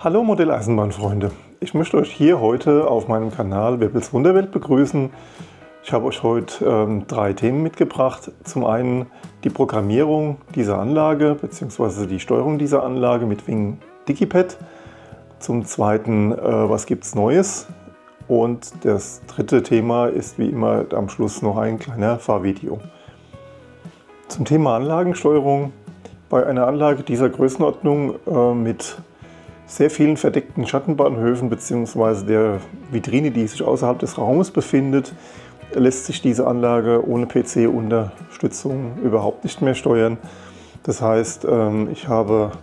Hallo Modelleisenbahnfreunde, ich möchte euch hier heute auf meinem Kanal Weppels Wunderwelt begrüßen. Ich habe euch heute 3 Themen mitgebracht. Zum einen die Programmierung dieser Anlage bzw. die Steuerung dieser Anlage mit Wing Digipad. Zum zweiten, was gibt es Neues? Und das dritte Thema ist wie immer am Schluss noch ein kleiner Fahrvideo. Zum Thema Anlagensteuerung. Bei einer Anlage dieser Größenordnung mit sehr vielen verdeckten Schattenbahnhöfen bzw. der Vitrine, die sich außerhalb des Raumes befindet, lässt sich diese Anlage ohne PC-Unterstützung überhaupt nicht mehr steuern. Das heißt, ich habe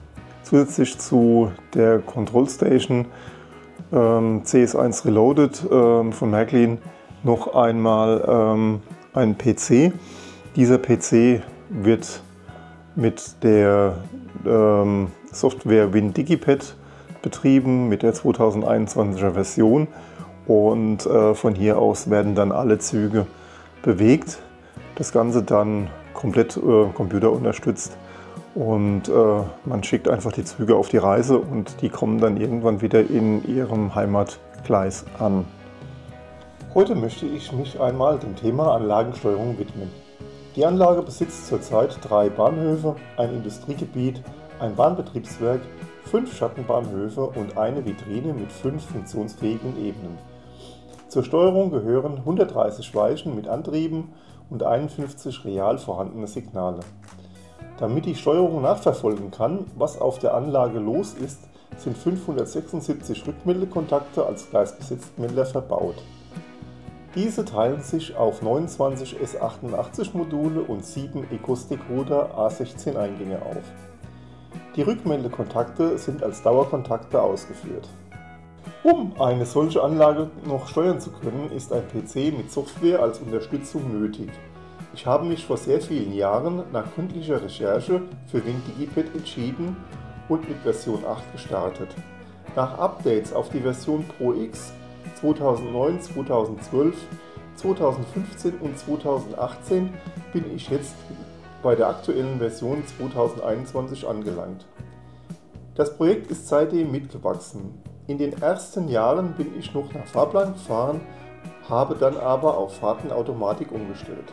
zusätzlich zu der Control Station CS1 Reloaded von Märklin noch einmal einen PC. Dieser PC wird mit der Software WinDigipad betrieben, mit der 2021er Version, und von hier aus werden dann alle Züge bewegt. Das Ganze dann komplett computerunterstützt und man schickt einfach die Züge auf die Reise und die kommen dann irgendwann wieder in ihrem Heimatgleis an. Heute möchte ich mich einmal dem Thema Anlagensteuerung widmen. Die Anlage besitzt zurzeit 3 Bahnhöfe, ein Industriegebiet, ein Bahnbetriebswerk, 5 Schattenbahnhöfe und eine Vitrine mit 5 funktionsfähigen Ebenen. Zur Steuerung gehören 130 Weichen mit Antrieben und 51 real vorhandene Signale. Damit die Steuerung nachverfolgen kann, was auf der Anlage los ist, sind 576 Rückmeldekontakte als Gleisbesetzmelder verbaut. Diese teilen sich auf 29 S88 Module und 7 ECOS-Decoder A16 Eingänge auf. Die Rückmeldekontakte sind als Dauerkontakte ausgeführt. Um eine solche Anlage noch steuern zu können, ist ein PC mit Software als Unterstützung nötig. Ich habe mich vor sehr vielen Jahren nach gründlicher Recherche für WinDigipad entschieden und mit Version 8 gestartet. Nach Updates auf die Version Pro X 2009, 2012, 2015 und 2018 bin ich jetzt bei der aktuellen Version 2021 angelangt. Das Projekt ist seitdem mitgewachsen. In den ersten Jahren bin ich noch nach Fahrplan gefahren, habe dann aber auf Fahrtenautomatik umgestellt.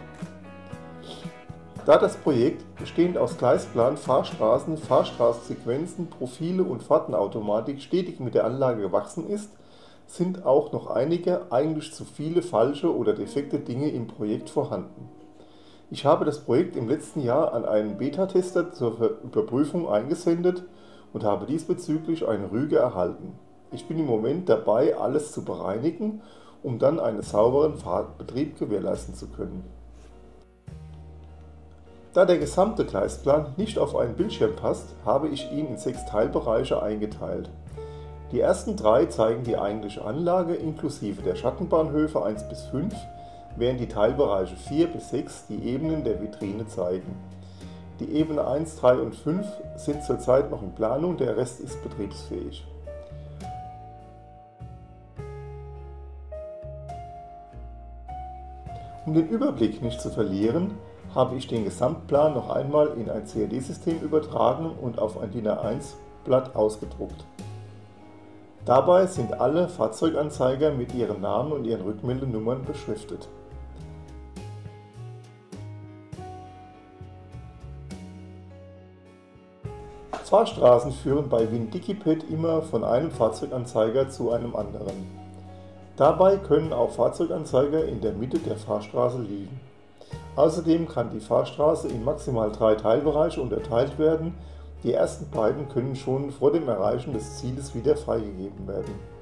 Da das Projekt, bestehend aus Gleisplan, Fahrstraßen, Fahrstraßensequenzen, Profile und Fahrtenautomatik, stetig mit der Anlage gewachsen ist, sind auch noch einige, eigentlich zu viele falsche oder defekte Dinge im Projekt vorhanden. Ich habe das Projekt im letzten Jahr an einen Beta-Tester zur Überprüfung eingesendet und habe diesbezüglich eine Rüge erhalten. Ich bin im Moment dabei, alles zu bereinigen, um dann einen sauberen Fahrbetrieb gewährleisten zu können. Da der gesamte Gleisplan nicht auf einen Bildschirm passt, habe ich ihn in 6 Teilbereiche eingeteilt. Die ersten 3 zeigen die eigentliche Anlage inklusive der Schattenbahnhöfe 1 bis 5, während die Teilbereiche 4 bis 6 die Ebenen der Vitrine zeigen. Die Ebene 1, 3 und 5 sind zurzeit noch in Planung, der Rest ist betriebsfähig. Um den Überblick nicht zu verlieren, habe ich den Gesamtplan noch einmal in ein CAD-System übertragen und auf ein DIN A1-Blatt ausgedruckt. Dabei sind alle Fahrzeuganzeiger mit ihren Namen und ihren Rückmeldenummern beschriftet. Fahrstraßen führen bei WinDigipad immer von einem Fahrzeuganzeiger zu einem anderen. Dabei können auch Fahrzeuganzeiger in der Mitte der Fahrstraße liegen. Außerdem kann die Fahrstraße in maximal 3 Teilbereiche unterteilt werden. Die ersten beiden können schon vor dem Erreichen des Zieles wieder freigegeben werden.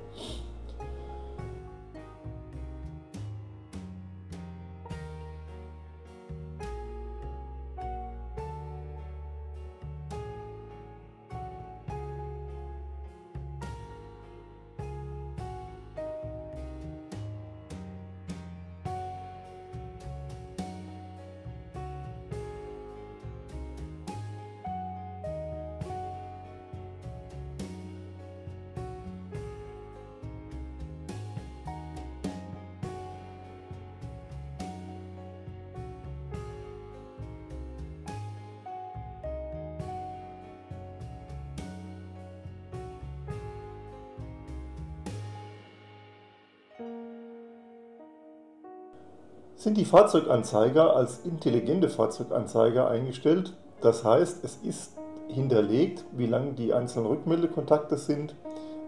Sind die Fahrzeuganzeiger als intelligente Fahrzeuganzeiger eingestellt, das heißt, es ist hinterlegt, wie lang die einzelnen Rückmeldekontakte sind,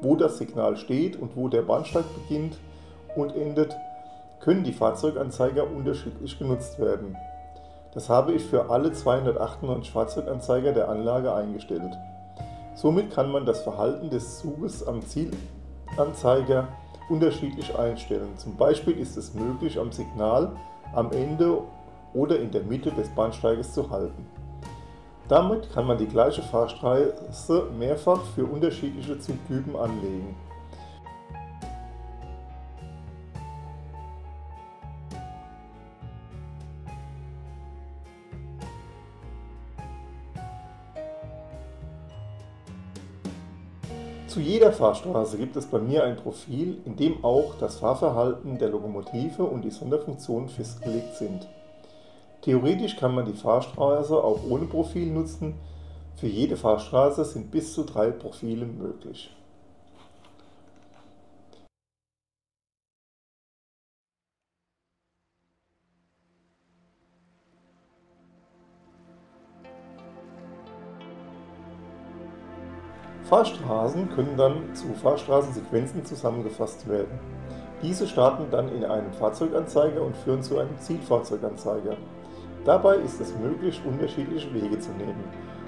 wo das Signal steht und wo der Bahnsteig beginnt und endet, können die Fahrzeuganzeiger unterschiedlich genutzt werden. Das habe ich für alle 298 Fahrzeuganzeiger der Anlage eingestellt. Somit kann man das Verhalten des Zuges am Zielanzeiger unterschiedlich einstellen. Zum Beispiel ist es möglich, am Signal am Ende oder in der Mitte des Bahnsteiges zu halten. Damit kann man die gleiche Fahrstraße mehrfach für unterschiedliche Zugtypen anlegen. Zu jeder Fahrstraße gibt es bei mir ein Profil, in dem auch das Fahrverhalten der Lokomotive und die Sonderfunktionen festgelegt sind. Theoretisch kann man die Fahrstraße auch ohne Profil nutzen. Für jede Fahrstraße sind bis zu 3 Profile möglich. Fahrstraßen können dann zu Fahrstraßensequenzen zusammengefasst werden. Diese starten dann in einem Fahrzeuganzeiger und führen zu einem Zielfahrzeuganzeiger. Dabei ist es möglich, unterschiedliche Wege zu nehmen,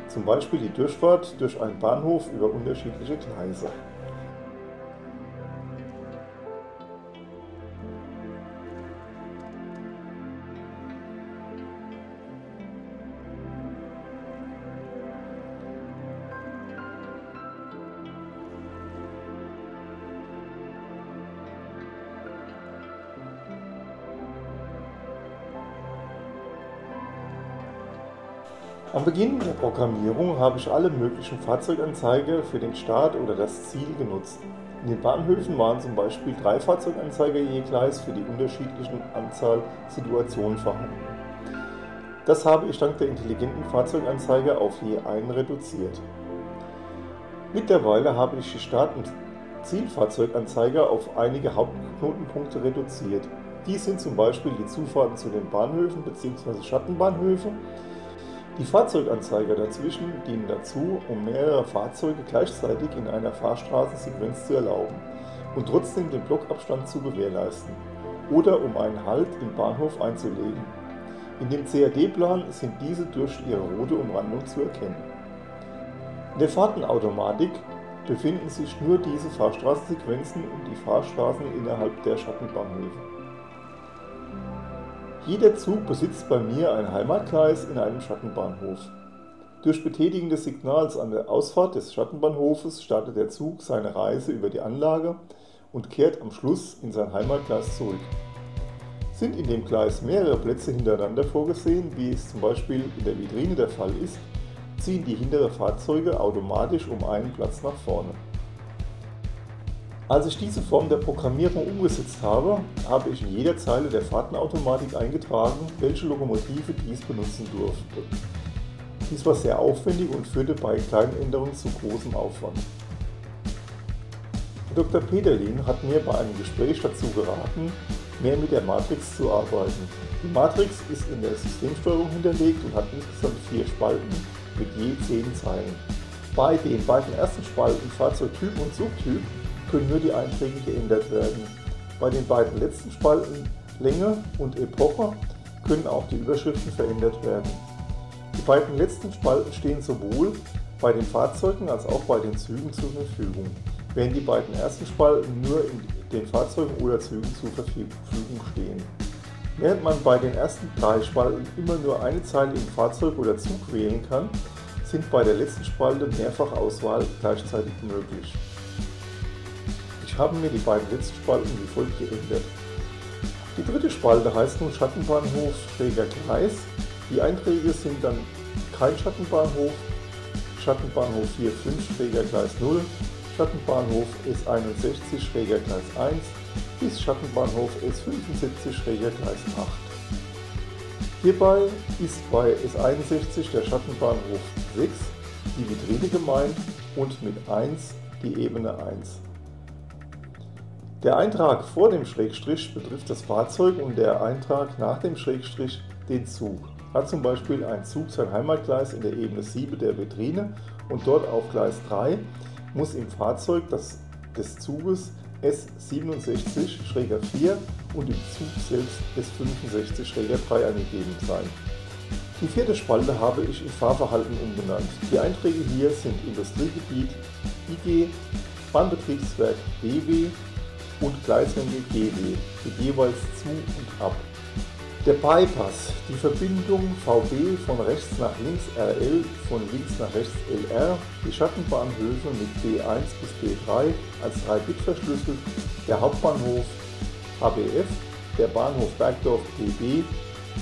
zum Beispiel die Durchfahrt durch einen Bahnhof über unterschiedliche Gleise. Am Beginn der Programmierung habe ich alle möglichen Fahrzeuganzeiger für den Start oder das Ziel genutzt. In den Bahnhöfen waren zum Beispiel 3 Fahrzeuganzeiger je Gleis für die unterschiedlichen Anzahl Situationen vorhanden. Das habe ich dank der intelligenten Fahrzeuganzeiger auf je einen reduziert. Mittlerweile habe ich die Start- und Zielfahrzeuganzeiger auf einige Hauptknotenpunkte reduziert. Dies sind zum Beispiel die Zufahrten zu den Bahnhöfen bzw. Schattenbahnhöfe. Die Fahrzeuganzeiger dazwischen dienen dazu, um mehrere Fahrzeuge gleichzeitig in einer Fahrstraßensequenz zu erlauben und trotzdem den Blockabstand zu gewährleisten oder um einen Halt im Bahnhof einzulegen. In dem CAD-Plan sind diese durch ihre rote Umrandung zu erkennen. In der Fahrtenautomatik befinden sich nur diese Fahrstraßensequenzen und die Fahrstraßen innerhalb der Schattenbahnhöfe. Jeder Zug besitzt bei mir ein Heimatgleis in einem Schattenbahnhof. Durch Betätigen des Signals an der Ausfahrt des Schattenbahnhofes startet der Zug seine Reise über die Anlage und kehrt am Schluss in sein Heimatgleis zurück. Sind in dem Gleis mehrere Plätze hintereinander vorgesehen, wie es zum Beispiel in der Vitrine der Fall ist, ziehen die hinteren Fahrzeuge automatisch um einen Platz nach vorne. Als ich diese Form der Programmierung umgesetzt habe, habe ich in jeder Zeile der Fahrtenautomatik eingetragen, welche Lokomotive dies benutzen durfte. Dies war sehr aufwendig und führte bei kleinen Änderungen zu großem Aufwand. Dr. Peterlin hat mir bei einem Gespräch dazu geraten, mehr mit der Matrix zu arbeiten. Die Matrix ist in der Systemsteuerung hinterlegt und hat insgesamt 4 Spalten mit je 10 Zeilen. Bei den beiden ersten Spalten Fahrzeugtyp und Zugtyp können nur die Einträge geändert werden. Bei den beiden letzten Spalten Länge und Epoche können auch die Überschriften verändert werden. Die beiden letzten Spalten stehen sowohl bei den Fahrzeugen als auch bei den Zügen zur Verfügung, während die beiden ersten Spalten nur in den Fahrzeugen oder Zügen zur Verfügung stehen. Während man bei den ersten 3 Spalten immer nur eine Zeile im Fahrzeug oder Zug wählen kann, sind bei der letzten Spalte Mehrfachauswahl gleichzeitig möglich. Ich habe mir die beiden letzten Spalten wie folgt geändert. Die dritte Spalte heißt nun Schattenbahnhof schräger Gleis. Die Einträge sind dann kein Schattenbahnhof, Schattenbahnhof 45 schräger Gleis 0, Schattenbahnhof S61 schräger Gleis 1 bis Schattenbahnhof S75 schräger Gleis 8. Hierbei ist bei S61 der Schattenbahnhof 6 die Vitrine gemeint und mit 1 die Ebene 1. Der Eintrag vor dem Schrägstrich betrifft das Fahrzeug und der Eintrag nach dem Schrägstrich den Zug. Hat zum Beispiel ein Zug sein Heimatgleis in der Ebene 7 der Vitrine und dort auf Gleis 3, muss im Fahrzeug des Zuges S67-4 und im Zug selbst S65-3 angegeben sein. Die vierte Spalte habe ich in Fahrverhalten umbenannt. Die Einträge hier sind Industriegebiet IG, Bahnbetriebswerk BW und Gleiswende GW, mit jeweils zu und ab. Der Bypass, die Verbindung VB von rechts nach links RL, von links nach rechts LR, die Schattenbahnhöfe mit B1 bis B3 als 3-Bit verschlüsselt, der Hauptbahnhof HBF, der Bahnhof Bergdorf PB,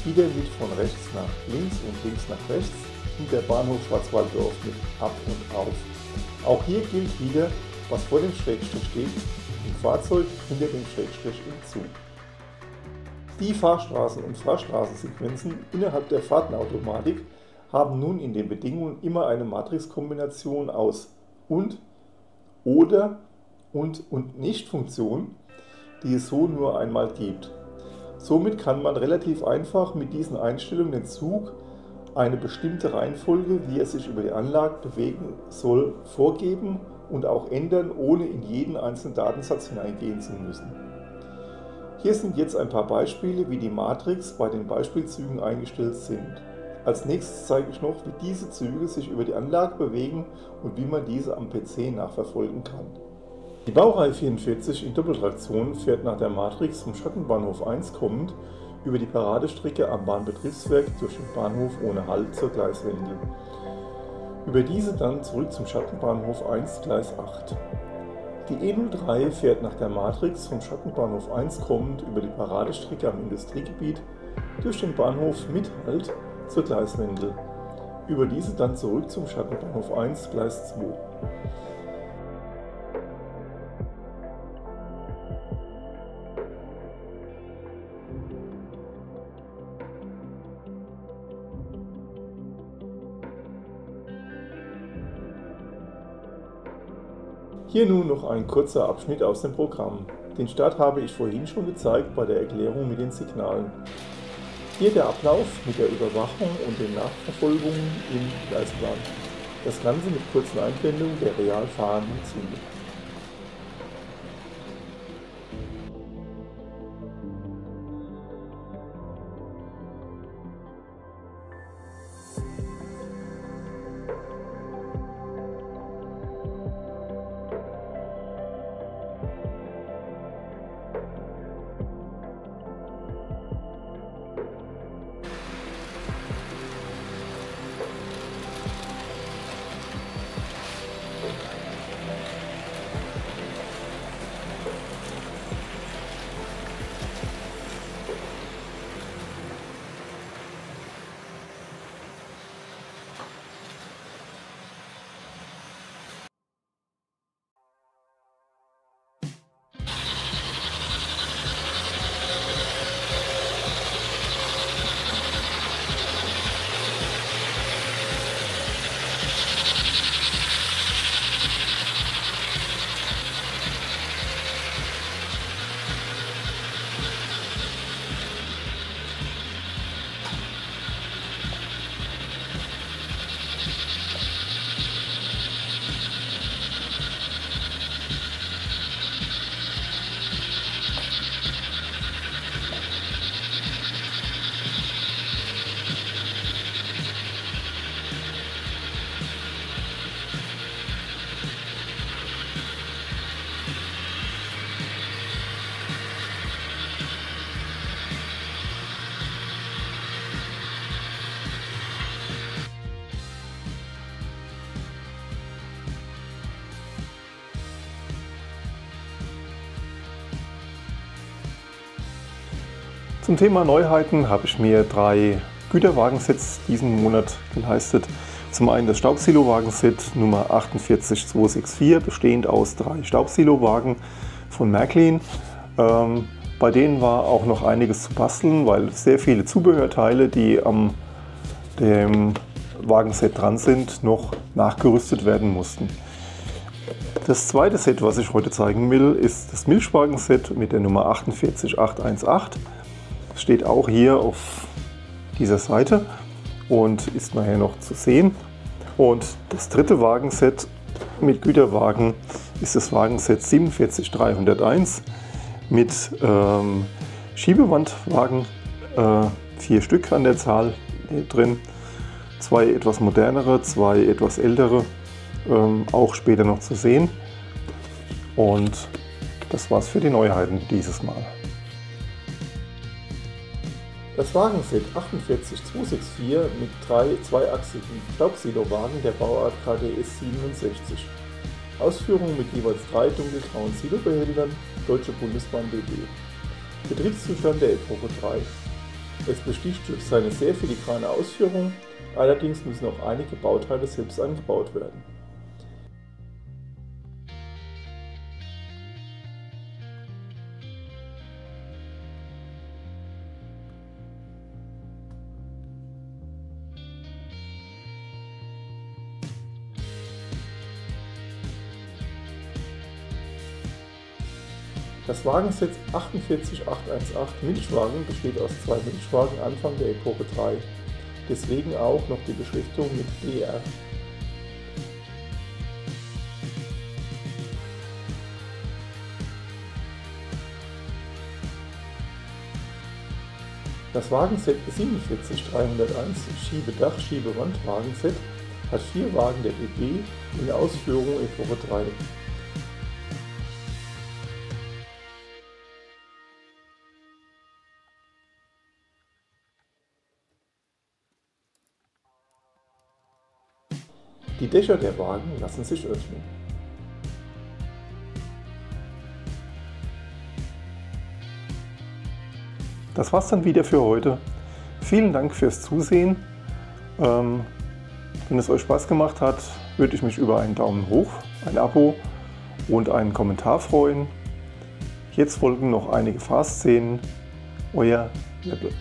wieder mit von rechts nach links und links nach rechts und der Bahnhof Schwarzwalddorf mit ab und auf. Auch hier gilt wieder, was vor dem Schrägstrich steht, im Fahrzeug hinter dem Schrägstrich im Zug. Die Fahrstraßen- und Fahrstraßensequenzen innerhalb der Fahrtenautomatik haben nun in den Bedingungen immer eine Matrixkombination aus und, oder und Nicht-Funktion, die es so nur einmal gibt. Somit kann man relativ einfach mit diesen Einstellungen den Zug eine bestimmte Reihenfolge, wie er sich über die Anlage bewegen soll, vorgeben und auch ändern, ohne in jeden einzelnen Datensatz hineingehen zu müssen. Hier sind jetzt ein paar Beispiele, wie die Matrix bei den Beispielzügen eingestellt sind. Als nächstes zeige ich noch, wie diese Züge sich über die Anlage bewegen und wie man diese am PC nachverfolgen kann. Die Baureihe 44 in Doppeltraktion fährt nach der Matrix vom Schattenbahnhof 1 kommend über die Paradestrecke am Bahnbetriebswerk durch den Bahnhof ohne Halt zur Gleiswende. Über diese dann zurück zum Schattenbahnhof 1 Gleis 8. Die E03 fährt nach der Matrix vom Schattenbahnhof 1 kommend über die Paradestrecke am Industriegebiet durch den Bahnhof mit Halt zur Gleiswende. Über diese dann zurück zum Schattenbahnhof 1 Gleis 2. Hier nun noch ein kurzer Abschnitt aus dem Programm. Den Start habe ich vorhin schon gezeigt bei der Erklärung mit den Signalen. Hier der Ablauf mit der Überwachung und den Nachverfolgungen im Gleisplan. Das Ganze mit kurzen Einblendungen der real fahrenden Züge. Zum Thema Neuheiten habe ich mir 3 Güterwagensets diesen Monat geleistet. Zum einen das Staubsilo-Wagenset Nummer 48264, bestehend aus 3 Staubsilo-Wagen von Märklin. Bei denen war auch noch einiges zu basteln, weil sehr viele Zubehörteile, die am dem Wagenset dran sind, noch nachgerüstet werden mussten. Das zweite Set, was ich heute zeigen will, ist das Milchwagen-Set mit der Nummer 48818. Das steht auch hier auf dieser Seite und ist nachher noch zu sehen. Und das dritte Wagenset mit Güterwagen ist das Wagenset 47301 mit Schiebewandwagen, 4 Stück an der Zahl drin, 2 etwas modernere, 2 etwas ältere, auch später noch zu sehen. Und das war's für die Neuheiten dieses Mal. Das Wagenset 48264 mit 3 zweiachsigen Staubsilowagen der Bauart KDS 67. Ausführung mit jeweils 3 dunkelgrauen Silobehältern, Deutsche Bundesbahn BB. Betriebszustand der Epoche 3. Es besticht durch seine sehr filigrane Ausführung, allerdings müssen auch einige Bauteile selbst eingebaut werden. Das Wagenset 48818 Milchwagen besteht aus 2 Milchwagen Anfang der Epoche 3, deswegen auch noch die Beschriftung mit DR. Das Wagenset 47301 Schiebedach-Schiebewandwagenset hat 4 Wagen der BB in Ausführung Epoche 3. Die Dächer der Wagen lassen sich öffnen. Das war's dann wieder für heute. Vielen Dank fürs Zusehen. Wenn es euch Spaß gemacht hat, würde ich mich über einen Daumen hoch, ein Abo und einen Kommentar freuen. Jetzt folgen noch einige Fahrszenen. Euer Weppel.